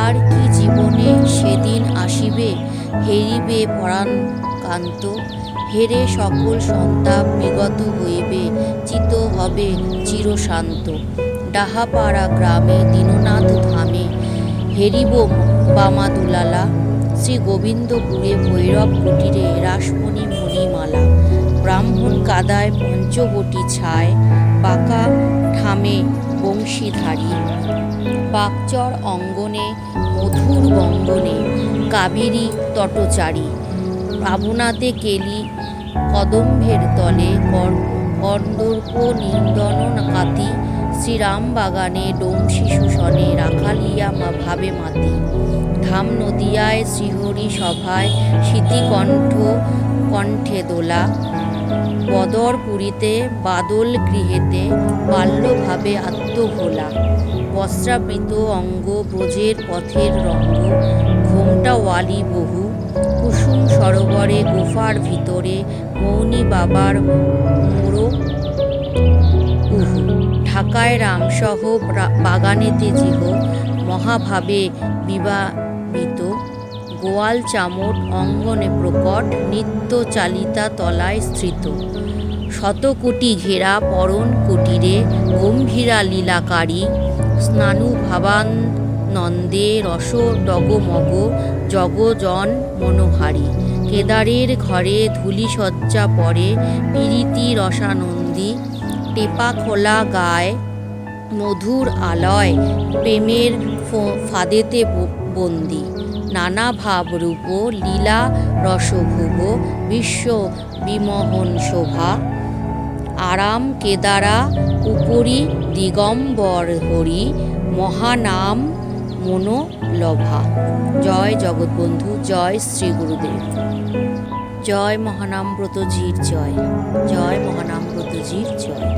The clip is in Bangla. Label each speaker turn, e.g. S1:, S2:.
S1: আর কি জীবনে সেদিন আসিবে, হেরিবে পরাণকান্ত, হেরে সকল সন্তাপ বিগত হইবে, চিত হবে চিরশান্ত। ডাহাপাড়া গ্রামে দীননাথ ধামে, হেরিব বামাদুলালা, শ্রী গোবিন্দপুরে ভৈরব কুটিরে রাসমণি মণিমালা, ব্রাহ্মণ কাদায় পঞ্চবটী ছায়, বাঁকা ঠামে বংশীধারী, বাকচর অঙ্গনে মধুর বঙ্গনে, কাবেরী তটচারী, পাবনাতে কেলি কদম্বের তলে, কন্দর্প নিন্দন কাতি, শ্রীরাম বাগানে ডোমশি শুশনে, রাখালিয়া ভাবে মাতি, ধাম নদিয়ায় শ্রীহরি সভায়, স্মৃতিকণ্ঠ কণ্ঠে দোলা, বদরপুরীতে বাদল গৃহেতে, বাল্যভাবে আত্মভোলা, বস্ত্রাবৃত অঙ্গ ব্রজের পথের রঙ্গ, ঘোমটাওয়ালি বহু, কুসুম সরোবরে গোফার ভিতরে, মৌনী বাবার মোড়ো উহু, ঢাকায় রামসহ বাগানেতে জিহ, মহাভাবে বিবাহিত, গোয়াল চামট অঙ্গনে প্রকট, নিত্য চালিতা তলায় স্থিত, শতকুটি ঘেরা পরণ কুটিরে, গম্ভীরা লীলাকারী, স্নানুভাবানন্দে রস ডগমগ, জগজন মনোহারী, কেদারের ঘরে ধূলিসজ্জা পরে, পীরিতি রসানন্দী, টেপা খোলা গায় মধুর আলয়, প্রেমের ফাঁদেতে বন্দী, নানা ভাব রূপ লীলা রসভুব, বিশ্ব বিমোহন শোভা, আরাম কেদারা উপরি দিগম্বর হরি, মহানাম মনোলভা। জয় জগৎবন্ধু, জয় শ্রী গুরুদেব। জয় মহানামব্রতজির জয়, জয় মহানামব্রতজির জয়।